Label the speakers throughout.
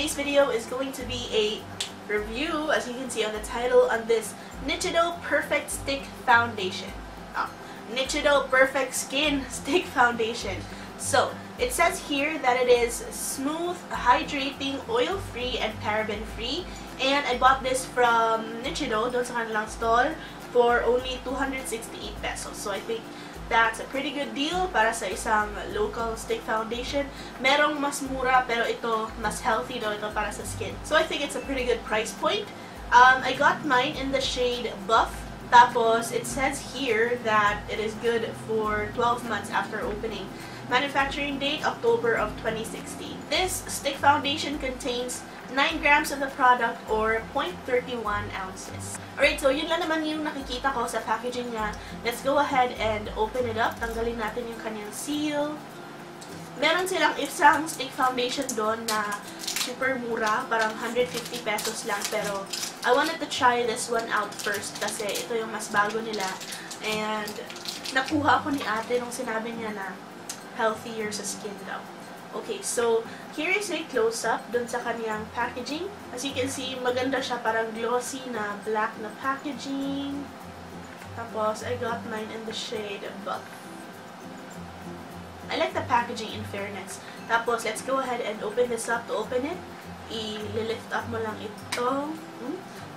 Speaker 1: today's video is going to be a review, as you can see on the title, on this Nichido Perfect Stick Foundation. Nichido Perfect Skin Stick Foundation. So, it says here that it is smooth, hydrating, oil-free, and paraben-free. And I bought this from Nichido, doon sa kanilang stall, for only 268 pesos. So, I think that's a pretty good deal para sa isang local stick foundation. Merong mas mura, pero ito, mas healthy daw ito para sa skin. So, I think it's a pretty good price point. I got mine in the shade Buff. Tapos, it says here that it is good for 12 months after opening. Manufacturing date, October of 2016. This stick foundation contains 9 grams of the product or 0.31 ounces. Alright, so yun lang naman yung nakikita ko sa packaging niya. Let's go ahead and open it up. Tanggalin natin yung kanyang seal. Meron silang isang stick foundation doon na super mura, parang 150 pesos lang. Pero I wanted to try this one out first kasi ito yung mas bago nila. And nakuha ko ni ate nung sinabi niya na healthier sa skin daw. Okay, so here is a close-up dun sa kaniyang packaging. As you can see, maganda siya, parang glossy na black na packaging. Tapos, I got mine in the shade Buff. I like the packaging in fairness. Tapos, let's go ahead and open this up. To open it, i-lift up mo lang ito.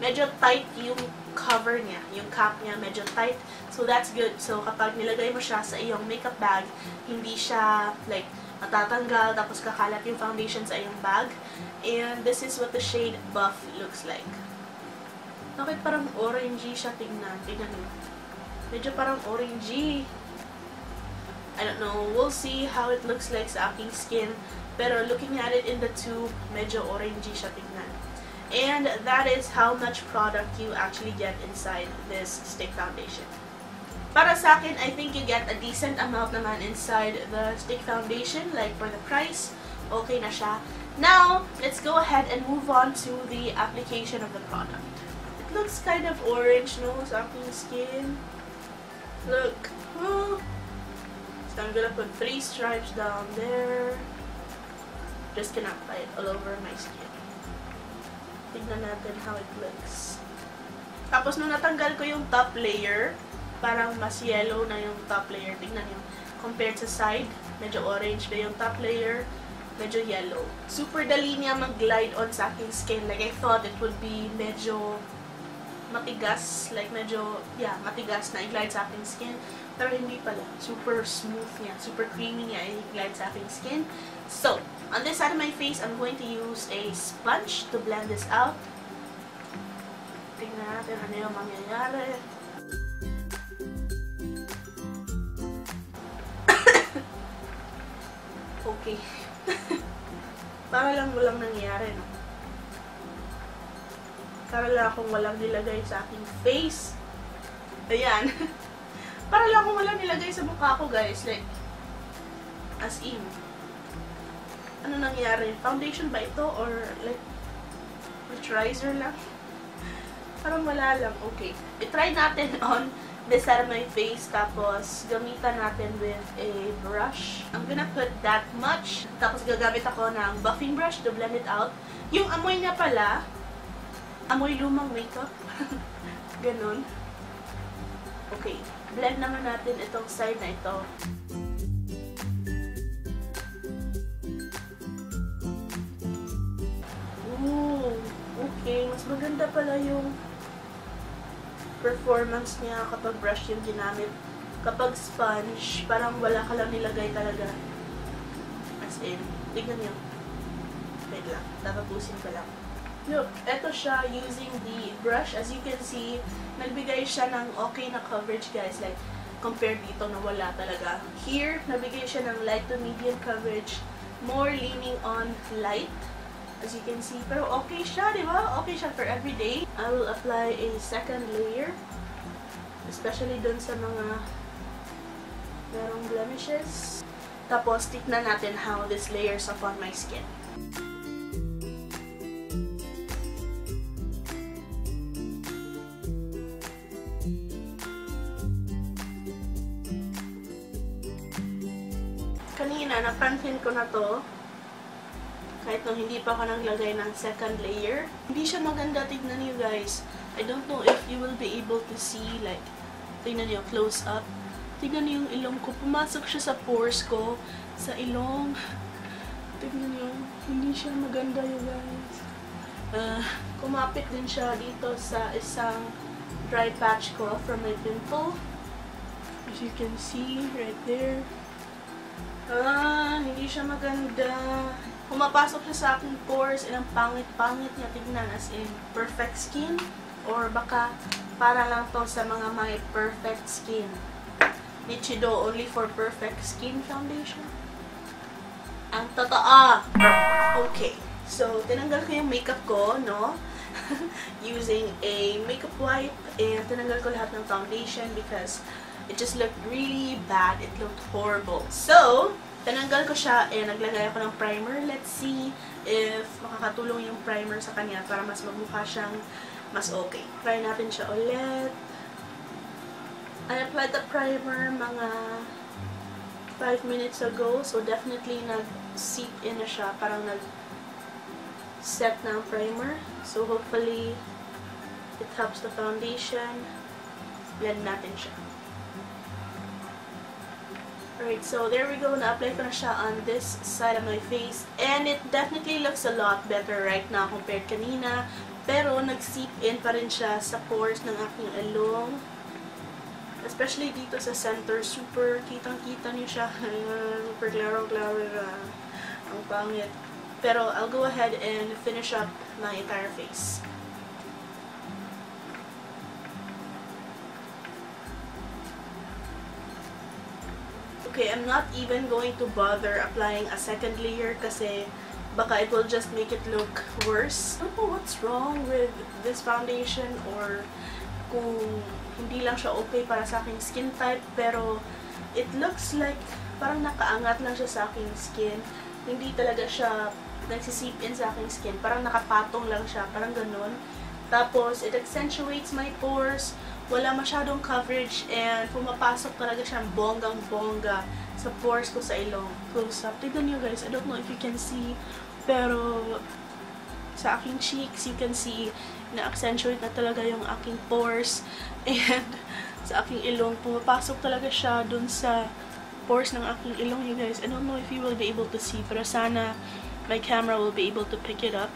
Speaker 1: Medyo tight yung cover niya, yung cap niya, medyo tight. So, that's good. So, kapag nilagay mo siya sa iyong makeup bag, hindi siya, like, matatanggal, tapos kakalat yung foundation sa iyong bag. And this is what the shade Buff looks like. Bakit parang orangey siya tingnan? Tingnan mo. Medyo parang orangey. I don't know. We'll see how it looks like sa aking skin. Pero looking at it in the tube, medyo orangey siya tingnan. And that is how much product you actually get inside this stick foundation. Para sa akin, I think you get a decent amount naman inside the stick foundation. Like, for the price, okay na siya. Now, let's go ahead and move on to the application of the product. It looks kind of orange, no, sa aking skin. Look. Oh. So, I'm gonna put 3 stripes down there. Just gonna apply it all over my skin. Tignan natin how it looks. Tapos, nung natanggal ko yung top layer, parang mas yellow na yung top layer. Tingnan nyo. Compared sa side, medyo orange na yung top layer, medyo yellow. Super dali niya mag-glide on sa aking skin. Like, I thought it would be medyo matigas. Like, medyo, yeah, matigas na i-glide sa aking skin. Pero hindi pala. Super smooth niya. Super creamy niya i-glide sa aking skin. So, on this side of my face, I'm going to use a sponge to blend this out. Tingnan natin ano yung mangyayari. Okay. Para lang walang nangyari, no? Para lang akong walang nilagay sa aking face. Ayan. Para lang akong walang nilagay sa mukha ko, guys. Like, as in. Ano nangyari? Foundation ba ito? Or, like, moisturizer lang? Parang wala lang. Okay. I-try natin on this side of my face, tapos gamitan natin with a brush. I'm gonna put that much. Tapos gagamit ako ng buffing brush to blend it out. Yung amoy niya pala, amoy lumang makeup. Ganun. Okay. Blend naman natin itong side na ito. Ooh. Okay. Mas maganda pala yung performance niya kapag brush yung ginamit. Kapag sponge, parang wala ka lang nilagay talaga. As in, tignan nyo. Wait lang, tatapusin ko lang. Look, eto siya using the brush. As you can see, nagbigay siya ng okay na coverage, guys. Like, compared dito na wala talaga. Here, nabigay siya ng light to medium coverage. More leaning on light. As you can see, pero okay siya, di ba? Okay siya for everyday. I will apply a second layer. Especially dun sa mga merong blemishes. Tapos, tignan natin how this layers up on my skin. Kanina, napansin ko na to. kahit nung hindi pa ako naglagay ng second layer. Hindi siya maganda, tignan niyo guys. I don't know if you will be able to see, like, tignan niyo, close up. Tignan niyo yung ilong ko. Pumasok siya sa pores ko, sa ilong. Tignan niyo, hindi siya maganda you guys. Kumapit din siya dito sa isang dry patch ko from my pimple. As you can see, right there. Hindi siya maganda. Pumapasok siya sa aking pores and ang pangit-pangit niya tignan, as in perfect skin. Or baka para lang to sa mga may perfect skin. Nichido only for perfect skin foundation. Ang totoo! Okay. So, tinanggal ko yung makeup ko, no? Using a makeup wipe. And tinanggal ko lahat ng foundation because it just looked really bad. It looked horrible. So, tinanggal ko siya and naglagay ako ng primer. Let's see if makakatulong yung primer sa kanya para mas magmukha siyang mas okay. Try natin siya ulit. I applied the primer mga 5 minutes ago. So, definitely nag-seep in na siya. Parang nag-set na ang primer. So, hopefully, it helps the foundation. Blend natin siya. Alright, so there we go. Na-apply ko na siya on this side of my face. And it definitely looks a lot better right now compared kanina. Pero, nag-seep in pa rin siya sa pores ng aking ilong. Especially dito sa center. Super kitang-kita niyo siya. Super klaro-klaro na. Ang pangit. Pero, I'll go ahead and finish up my entire face. Okay, I'm not even going to bother applying a second layer kasi baka it will just make it look worse. I don't know what's wrong with this foundation or kung hindi lang siya okay para sa aking skin type, pero it looks like parang nakaangat lang siya sa aking skin. Hindi talaga siya nagsisip in sa aking skin. Parang nakapatong lang siya. Parang ganun. Tapos, it accentuates my pores. Wala masyadong coverage and pumapasok talaga siyang bonggang-bongga sa pores ko sa ilong. Close up. Tignan nyo guys. I don't know if you can see. Pero, sa aking cheeks, you can see na-accentuate na talaga yung aking pores. And, sa aking ilong, pumapasok talaga siya dun sa pores ng aking ilong, you guys. I don't know if you will be able to see, pero sana my camera will be able to pick it up.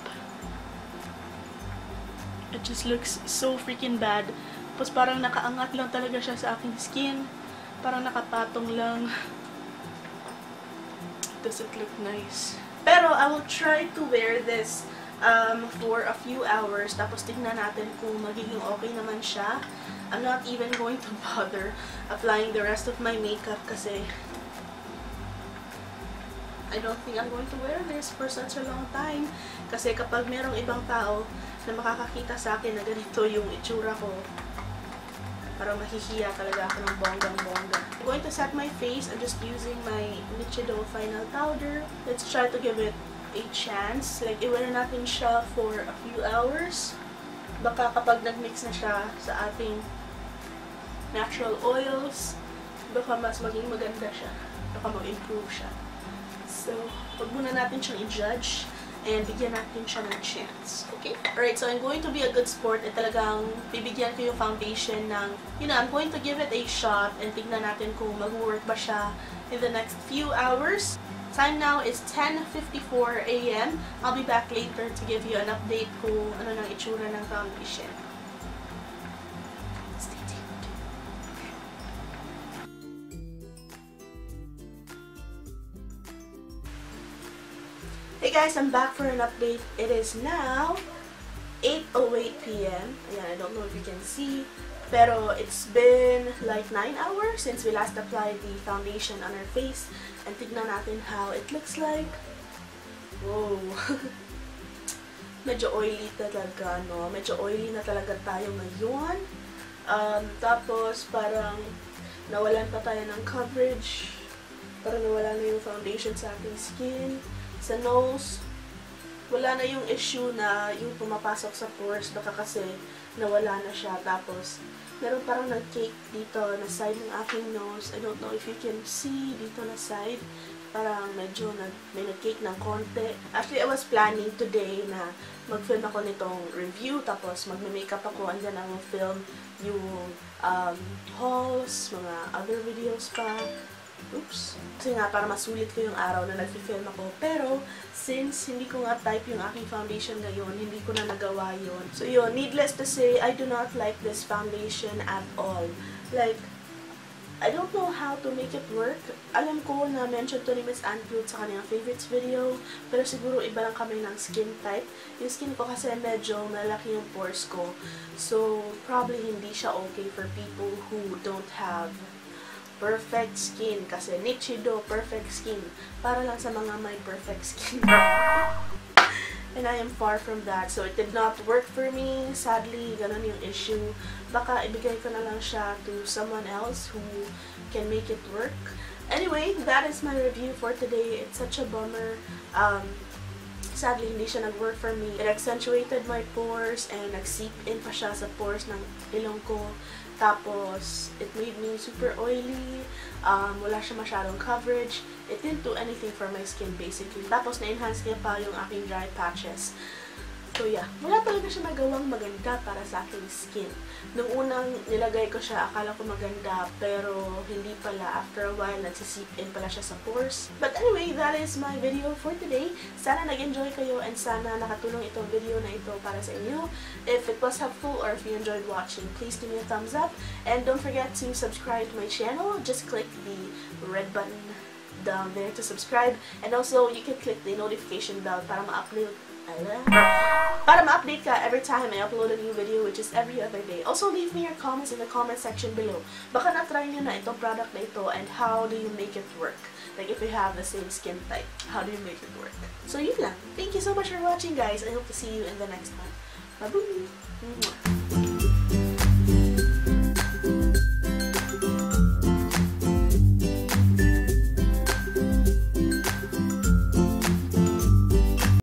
Speaker 1: It just looks so freaking bad. Tapos parang nakaangat lang talaga siya sa aking skin. Parang nakapatong lang. Does it look nice? Pero I will try to wear this for a few hours. Tapos tignan natin kung magiging okay naman siya. I'm not even going to bother applying the rest of my makeup kasi I don't think I'm going to wear this for such a long time. Kasi kapag merong ibang tao na makakakita sa akin na ganito yung itsura ko, parang mahihiya talaga ako ng bonggang-bongga. I'm going to set my face. I'm just using my Nichido Final Powder. Let's try to give it a chance. Like, i-wear natin siya for a few hours. Baka kapag nag-mix na siya sa ating natural oils, baka mas maging maganda siya. Baka mag-improve siya. So, wag muna natin siyang i-judge and bigyan natin siya ng chance. Okay? Alright, so I'm going to be a good sport at talagang bibigyan ko yung foundation ng, I'm going to give it a shot and tignan natin kung mag-work ba siya in the next few hours. Time now is 10:54 a.m. I'll be back later to give you an update kung ano nang itsura ng foundation. Stay tuned. Hey guys, I'm back for an update. It is now 8:08 p.m. Ayan, I don't know if you can see. Pero it's been like 9 hours since we last applied the foundation on our face. And tignan natin how it looks like. Whoa. Medyo oily talaga, no? Medyo oily na talaga tayo ngayon. Tapos parang nawalan pa tayo ng coverage. Parang nawala na yung foundation sa ating skin. Sa nose, wala na yung issue na yung pumapasok sa pores. Baka kasi nawala na siya. Tapos, meron parang nag-cake dito na side ng aking nose. I don't know if you can see dito na side. parang medyo may nag-cake ng konti. Actually, I was planning today na mag-film ako nitong review, tapos magme-makeup ako, and then I will film yung hauls, mga other videos pa. Oops. Kasi nga, para masulit ko yung araw na nag-film ako. Pero, since hindi ko nga type yung aking foundation ngayon, hindi ko na nagawa yun. So yun, needless to say, I do not like this foundation at all. Like, I don't know how to make it work. Alam ko na mention to ni Miss Anne sa kanyang favorites video, pero siguro iba lang kami ng skin type. Yung skin ko kasi medyo malaki yung pores ko. So, probably hindi siya okay for people who don't have perfect skin. Kasi Nichido, perfect skin. Para lang sa mga may perfect skin. And I am far from that. So, it did not work for me. Sadly, ganun yung issue. Baka ibigay ko na lang siya to someone else who can make it work. Anyway, that is my review for today. It's such a bummer. Sadly, hindi siya nag-work for me. It accentuated my pores and nag-seep in pa siya sa pores ng ilong ko. Tapos, it made me super oily. Wala siya masyadong coverage. It didn't do anything for my skin, basically. Tapos, na-enhance niya pa yung aking dry patches. So, yeah. Wala talaga siya nagawang maganda para sa aking skin. Nung unang nilagay ko siya, akala ko maganda, pero hindi pala. After a while, nagsisip in pala siya sa pores. But anyway, that is my video for today. Sana nag-enjoy kayo and sana nakatulong itong video na ito para sa inyo. If it was helpful or if you enjoyed watching, please give me a thumbs up. And don't forget to subscribe to my channel. Just click the red button down there to subscribe. And also, you can click the notification bell para ma-update ka every time I upload a new video, which is every other day. Also, leave me your comments in the comment section below. Baka na-try nyo na itong product na ito and how do you make it work? Like, if you have the same skin type, how do you make it work? So, yun lang. Thank you so much for watching, guys. I hope to see you in the next one. Bye-bye!